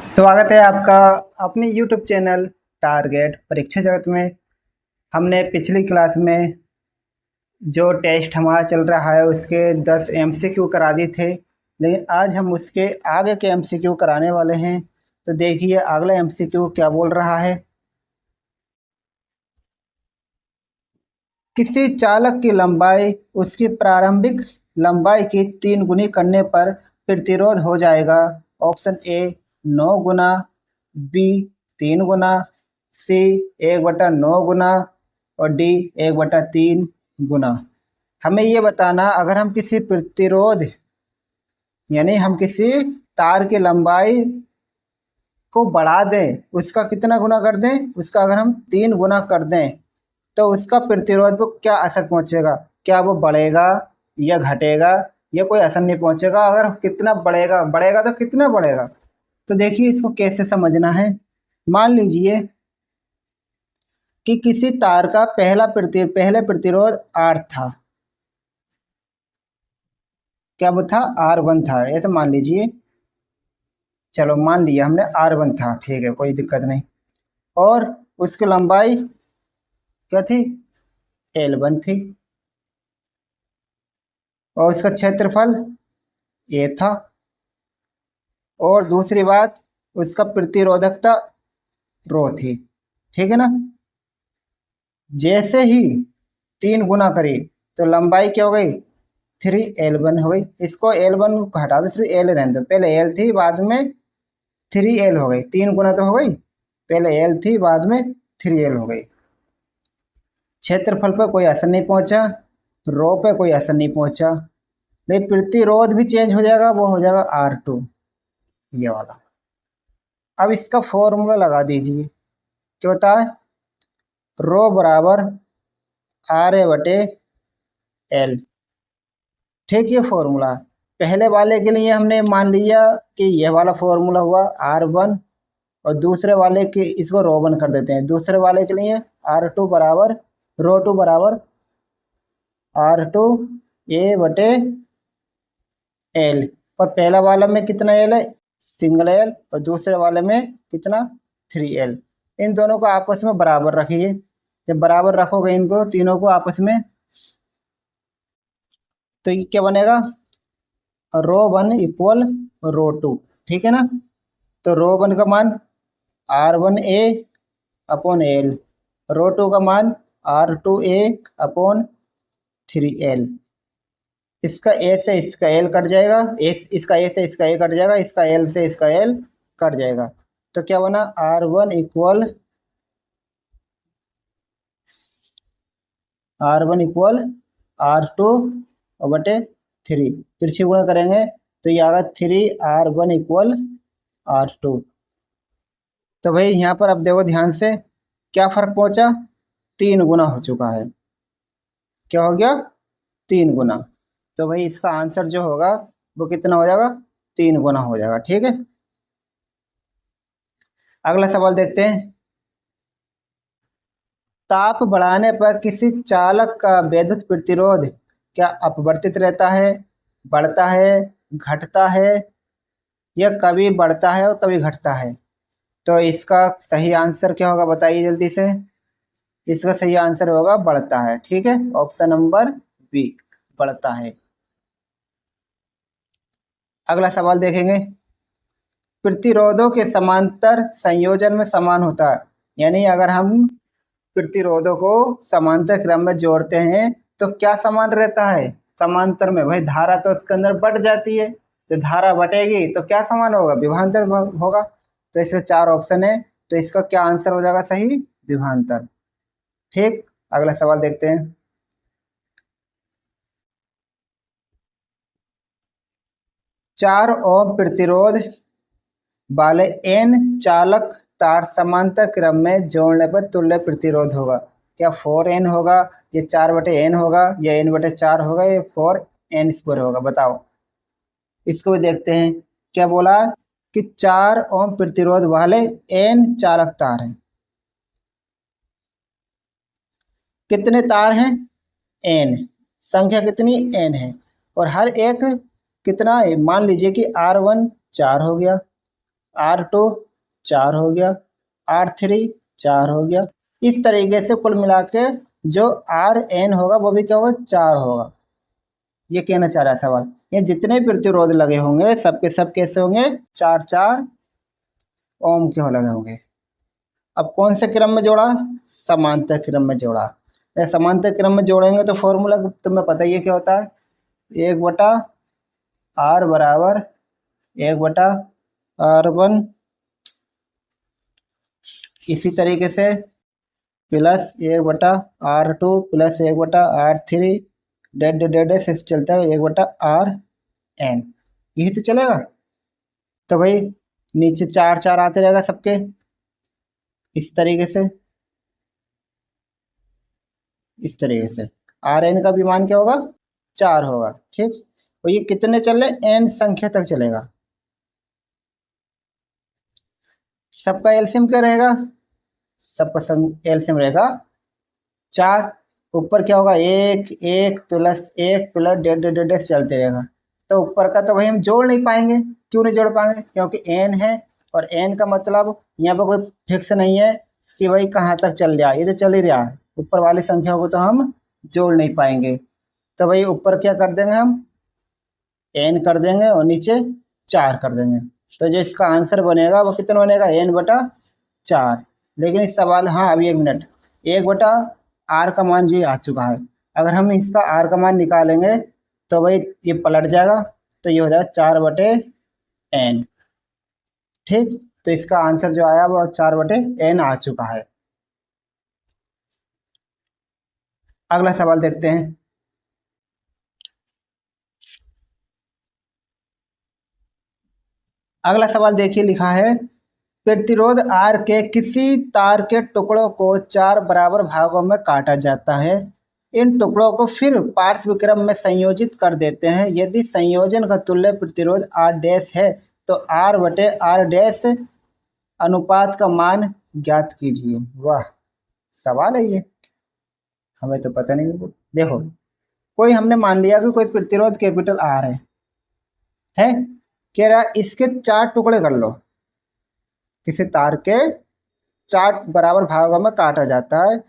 स्वागत है आपका अपने YouTube चैनल टारगेट परीक्षा जगत में। हमने पिछली क्लास में जो टेस्ट हमारा चल रहा है उसके 10 MCQ करा दिए थे, लेकिन आज हम उसके आगे के MCQ कराने वाले हैं। तो देखिए अगला MCQ क्या बोल रहा है। किसी चालक की लंबाई उसकी प्रारंभिक लंबाई की 3 गुनी करने पर प्रतिरोध हो जाएगा। ऑप्शन ए 9 गुना, बी 3 गुना, सी 1/9 गुना और डी 1/3 गुना। हमें ये बताना अगर हम किसी प्रतिरोध यानी हम किसी तार की लंबाई को बढ़ा दें, उसका कितना गुना कर दें, उसका अगर हम 3 गुना कर दें तो उसका प्रतिरोध पर क्या असर पहुंचेगा। क्या वो बढ़ेगा या घटेगा या कोई असर नहीं पहुंचेगा। अगर कितना बढ़ेगा तो कितना बढ़ेगा। तो देखिए इसको कैसे समझना है। मान लीजिए कि किसी तार का पहले प्रतिरोध R था। क्या वो था? R1 था, ऐसे मान लीजिए। चलो मान लिया हमने R1 था, ठीक है, कोई दिक्कत नहीं। और उसकी लंबाई क्या थी? L1 थी। और उसका क्षेत्रफल A था। और दूसरी बात, उसका प्रतिरोधकता रो थी। ठीक है ना। जैसे ही 3 गुना करी तो लंबाई क्या हो गई? 3L1 हो गई। इसको L1 को हटा दो, सिर्फ L रहने दो। पहले L थी, बाद में 3L हो गई। 3 गुना तो हो गई, पहले L थी, बाद में 3L हो गई। क्षेत्रफल पर कोई असर नहीं पहुंचा, रो पे कोई असर नहीं पहुंचा, लेकिन प्रतिरोध भी चेंज हो जाएगा, वो हो जाएगा R2, ये वाला। अब इसका फॉर्मूला लगा दीजिए। क्या होता है? रो बराबर RA/L। ठीक, ये फॉर्मूला पहले वाले के लिए हमने मान लिया कि यह वाला फॉर्मूला हुआ R1, और दूसरे वाले के इसको रो1 कर देते हैं। दूसरे वाले के लिए R2 बराबर रो2 बराबर R2A/L। और पहला वाला में कितना L है? Single L। और दूसरे वाले में कितना? 3L। इन दोनों को आपस में बराबर रखिए। जब बराबर रखोगे इनको तीनों को आपस में, तो ये क्या बनेगा? रो1 इक्वल रो2। ठीक है ना। तो रो1 का मान R1A/L, रो2 का मान R2A/3L। इसका A से इसका L कट जाएगा, इसका A से इसका A कट जाएगा, इसका L से इसका L कट जाएगा। तो क्या बना? R1 equal R2/3। तिरछी गुणा करेंगे तो ये आएगा 3R1 इक्वल R2। तो भाई यहाँ पर अब देखो ध्यान से, क्या फर्क पहुंचा? 3 गुना हो चुका है। क्या हो गया? 3 गुना। तो भाई इसका आंसर जो होगा वो कितना हो जाएगा? 3 गुना हो जाएगा। ठीक है। अगला सवाल देखते हैं। ताप बढ़ाने पर किसी चालक का विद्युत प्रतिरोध क्या अपवर्तित रहता है, बढ़ता है, घटता है, या कभी बढ़ता है और कभी घटता है? तो इसका सही आंसर क्या होगा बताइए जल्दी से। इसका सही आंसर होगा बढ़ता है। ठीक है, ऑप्शन नंबर बी, बढ़ता है। अगला सवाल देखेंगे। प्रतिरोधों के समांतर संयोजन में समान होता है, यानी अगर हम प्रतिरोधों को समांतर क्रम में जोड़ते हैं तो क्या समान रहता है? समांतर में भाई धारा तो उसके अंदर बढ़ जाती है, तो धारा बढ़ेगी तो क्या समान होगा? विभवांतर होगा। तो इसके 4 ऑप्शन है, तो इसका क्या आंसर हो जाएगा सही? विभवांतर। ठीक, अगला सवाल देखते हैं। 4 ओम प्रतिरोध वाले n चालक तार समांतर क्रम में जोड़ने पर तुल्य प्रतिरोध होगा। क्या 4n होगा, ये 4/n होगा, या n/4 होगा, या 4n² होगा? बताओ। इसको भी देखते हैं। क्या बोला कि 4 ओम प्रतिरोध वाले n चालक तार हैं। कितने तार हैं? n। संख्या कितनी? n है। और हर एक कितना है? मान लीजिए कि R1 4 हो गया, R2 4 हो गया, R3 4 हो गया। इस तरीके से कुल मिला के जो Rn होगा वो भी क्या होगा, 4 होगा। ये कहना चाह रहा है सवाल, ये जितने प्रतिरोध लगे होंगे सबके सब कैसे होंगे, 4 ओम के हो लगे होंगे। अब कौन से क्रम में जोड़ा, समांतर क्रम में जोड़ा। समांतर क्रम में जोड़ेंगे तो फॉर्मूला तुम्हें पता ही है क्या होता है, 1/R बराबर 1/R1, इसी तरीके से plus 1/R2 plus 1/R3 dead dead से चलता है 1/Rn, यही तो चलेगा। तो भाई नीचे 4 आते रहेगा सबके, इस तरीके से Rn का भी मान क्या होगा, 4 होगा। ठीक, और ये कितने चल रहे, n संख्या तक चलेगा। सबका एलसीएम क्या रहेगा, सबका एलसीएम रहेगा 4। ऊपर क्या होगा, 1 प्लस 1 प्लस डेढ़ डेढ़ डेढ़ चलते रहेगा। तो ऊपर का तो भाई हम जोड़ नहीं पाएंगे, क्यों नहीं जोड़ पाएंगे, क्योंकि n है, और n का मतलब यहाँ पर कोई फिक्स नहीं है कि भाई कहाँ तक चल रहा है, ये तो चल ही रहा है। ऊपर वाली संख्या को तो हम जोड़ नहीं पाएंगे। तो भाई ऊपर क्या कर देंगे हम, n कर देंगे और नीचे 4 कर देंगे। तो जो इसका आंसर बनेगा वो कितना बनेगा, n/4। लेकिन इस सवाल, हाँ अभी 1 मिनट, 1/R का मान जी आ चुका है। अगर हम इसका R का मान निकालेंगे तो भाई ये पलट जाएगा, तो ये हो जाएगा 4/n। ठीक, तो इसका आंसर जो आया वो 4/n आ चुका है। अगला सवाल देखते हैं। अगला सवाल देखिए, लिखा है प्रतिरोध R के किसी तार के टुकड़ों को 4 बराबर भागों में काटा जाता है। इन टुकड़ों को फिर पार्श्व क्रम में संयोजित कर देते हैं। यदि संयोजन का तुल्य प्रतिरोध R डैश है तो R/R डैश अनुपात का मान ज्ञात कीजिए। वाह, सवाल है ये, हमें तो पता नहीं। देखो, कोई हमने मान लिया कि कोई प्रतिरोध कैपिटल R है, कह रहा इसके 4 टुकड़े कर लो, किसी तार के 4 बराबर भागों में काटा जाता है,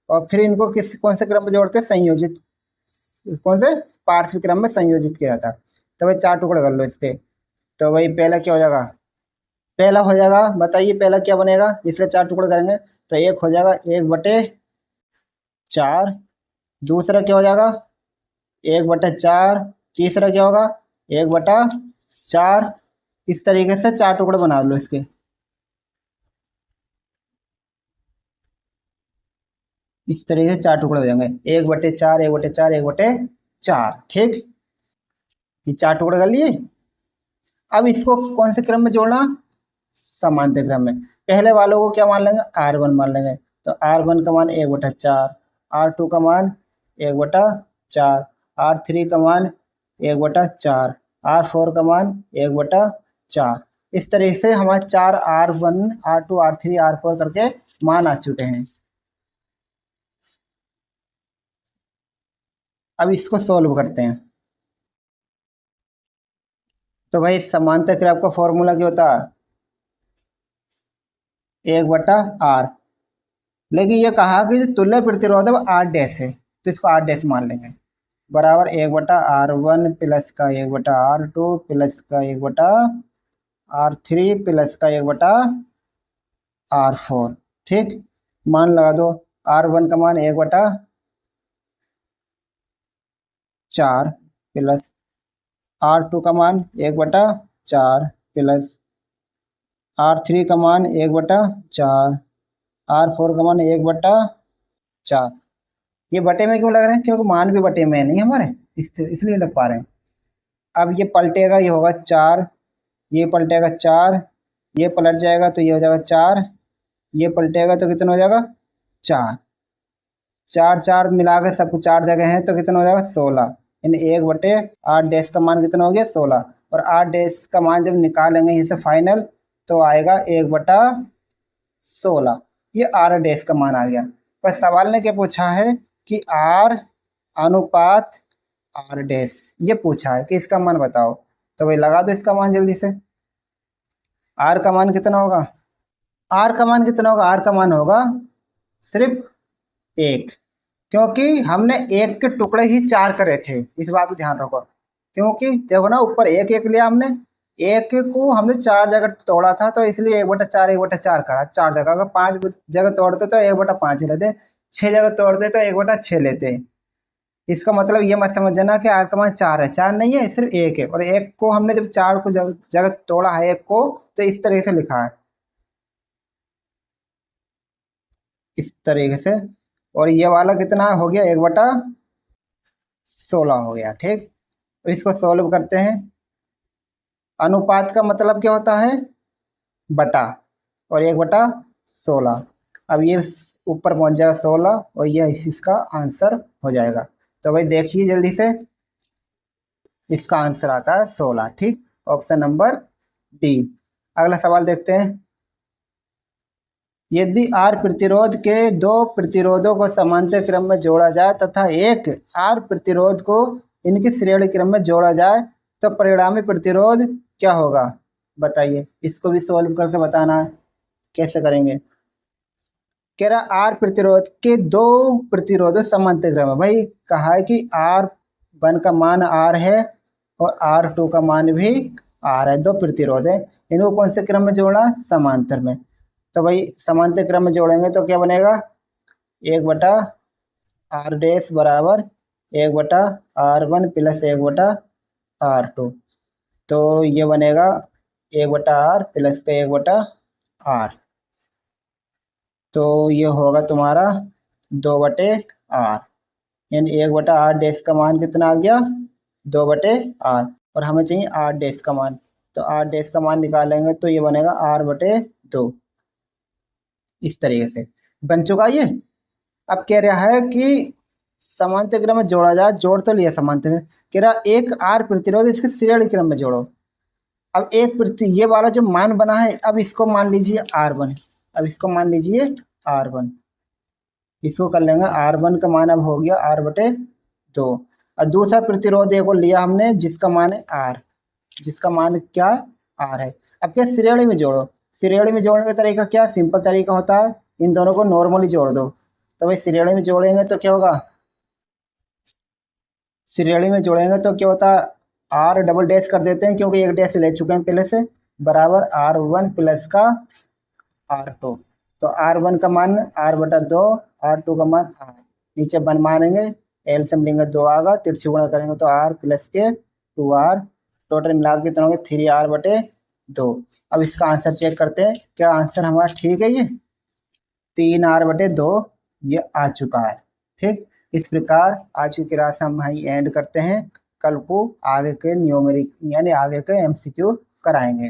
और फिर इनको कौन से क्रम में जोड़ते हैं, संयोजित, कौन से, पार्श्व क्रम में संयोजित किया जाता है। तो भाई 4 टुकड़े कर लो इसके। तो भाई पहला क्या हो जाएगा, पहला हो जाएगा, बताइए पहला क्या बनेगा, इसके 4 टुकड़े करेंगे तो एक हो जाएगा 1/4। दूसरा क्या हो जाएगा 1/4। तीसरा क्या होगा 1/4। इस तरीके से 4 टुकड़े बना लो इसके। इस तरीके से 4 टुकड़े हो जाएंगे, 1/4 1/4 1/4। ठीक, ये 4 टुकड़े कर लिए। अब इसको कौन से क्रम में जोड़ना, समांतर क्रम में। पहले वालों को क्या मान लेंगे, R1 मान लेंगे। तो R1 का मान 1/4, R2 का मान 1/4, R3 का मान 1/4, R4 का मान 1/4। इस तरीके से हमारे 4 R1 R2 R3 R4 करके मान आ चुके हैं। अब इसको सॉल्व करते हैं। तो भाई समांतर क्रम का फॉर्मूला क्या होता है, 1/R। लेकिन ये कहा कि तुल्य प्रतिरोध R डैश है, तो इसको R डैश मान लेंगे, बराबर 1/R1 प्लस का 1/R2 प्लस का 1/R3 प्लस का 1/R4। ठीक, मान लगा दो, R1 का मान 1/4 प्लस R2 का मान 1/4 प्लस R3 का मान 1/4, R4 का मान 1/4। ये बटे में क्यों लग रहे हैं, क्योंकि मान भी बटे में नहीं हमारे, इसलिए लग पा रहे हैं। अब ये पलटेगा, ये होगा 4, ये पलटेगा 4, ये पलट जाएगा तो ये हो जाएगा 4, ये पलटेगा तो कितना हो जाएगा 4। 4 मिला कर सबको 4 जगह हैं तो कितना हो जाएगा 16। यानी 1/8 डैश का मान कितना हो गया 16। और 8 डैश का मान जब निकालेंगे इसे फाइनल तो आएगा 1/16। ये R डैश का मान आ गया। पर सवाल ने क्या पूछा है कि R अनुपात R डैश, ये पूछा है कि इसका मान बताओ। तो भाई लगा दो इसका मान जल्दी से। आर का मान कितना होगा? आर का मान कितना होगा? आर का मान होगा सिर्फ एक, क्योंकि हमने एक के टुकड़े ही 4 करे थे, इस बात को ध्यान रखो। क्योंकि देखो ना, ऊपर एक एक लिया हमने, एक को हमने 4 जगह तोड़ा था, तो इसलिए 1/4 1/4 करा 4 जगह। अगर 5 जगह तोड़ते तो 1/5 लेते, 6 जगह तोड़ते तो 1/6 लेते। इसका मतलब ये मत समझना कि आर का मान 4 है, 4 नहीं है, सिर्फ एक है। और एक को हमने जब 4 को जगह तोड़ा है एक को, तो इस तरीके से लिखा है, इस तरीके से। और ये वाला कितना हो गया? 1/16 हो गया। ठीक, तो इसको सॉल्व करते हैं। अनुपात का मतलब क्या होता है? बटा, और 1/16। अब ये ऊपर पहुंच जाएगा 16, और ये इसका आंसर हो जाएगा। तो भाई देखिए जल्दी से, इसका आंसर आता है 16। ठीक, ऑप्शन नंबर डी। अगला सवाल देखते हैं। यदि आर प्रतिरोध के दो प्रतिरोधों को समांतर क्रम में जोड़ा जाए तथा एक आर प्रतिरोध को इनकी श्रेणी क्रम में जोड़ा जाए, तो परिणामी प्रतिरोध क्या होगा? बताइए, इसको भी सॉल्व करके बताना है। कैसे करेंगे? कह रहा आर प्रतिरोध के दो प्रतिरोधों समांतर क्रम में। भाई कहा है कि R1 का मान R है और R2 का मान भी R है, दो प्रतिरोध है। इनको कौन से क्रम में जोड़ना? समांतर में। तो भाई समांतर क्रम में जोड़ेंगे तो क्या बनेगा? 1/R डैश बराबर 1/R1 प्लस 1/R2। तो ये बनेगा 1/R प्लस का 1/R। तो ये होगा तुम्हारा 2/R, यानी 1/R डैश का मान कितना आ गया? 2/R। और हमें चाहिए R डैश का मान, तो R डैश का मान निकालेंगे तो ये बनेगा R/2। इस तरीके से बन चुका ये। अब कह रहा है कि समांतर क्रम में जोड़ा जाए, जोड़ तो लिया समांतर क्रम, कह रहा एक R प्रतिरोध इसके श्रेणी क्रम में जोड़ो। अब ये वाला जो मान बना है, अब इसको मान लीजिए R1, अब इसको मान लीजिए R1, इसको कर लेंगे। R1 का मान अब हो गया R/2। और दूसरा प्रतिरोध एक और लिया हमने जिसका मान है R, जिसका मान क्या R है। अब क्या श्रेणी में जोड़ो, श्रेणी में जोड़ने का तरीका क्या? सिंपल तरीका होता है, इन दोनों को नॉर्मली जोड़ दो। तो भाई श्रेणी में जोड़ेंगे तो क्या होगा? श्रेणी में जोड़ेंगे तो क्या होता है? R डबल डैश कर देते हैं, क्योंकि एक डैश ले चुके हैं पहले से, बराबर R1 प्लस का R2। तो R1 का मान R/2, R2 का मान R। नीचे बन मारेंगे, एलसीएम लेंगे 2 आगा, तिरछी गुणा करेंगे तो R प्लस के 2R, टोटल मिला के कितना हो गया? 3R/2। अब इसका आंसर चेक करते हैं, क्या आंसर हमारा ठीक है? ये 3R/2 ये आ चुका है। ठीक, इस प्रकार आज की क्लास हम वहीं एंड करते हैं। कल को आगे के न्यूमेरिक यानी आगे के MCQ कराएंगे।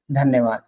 धन्यवाद।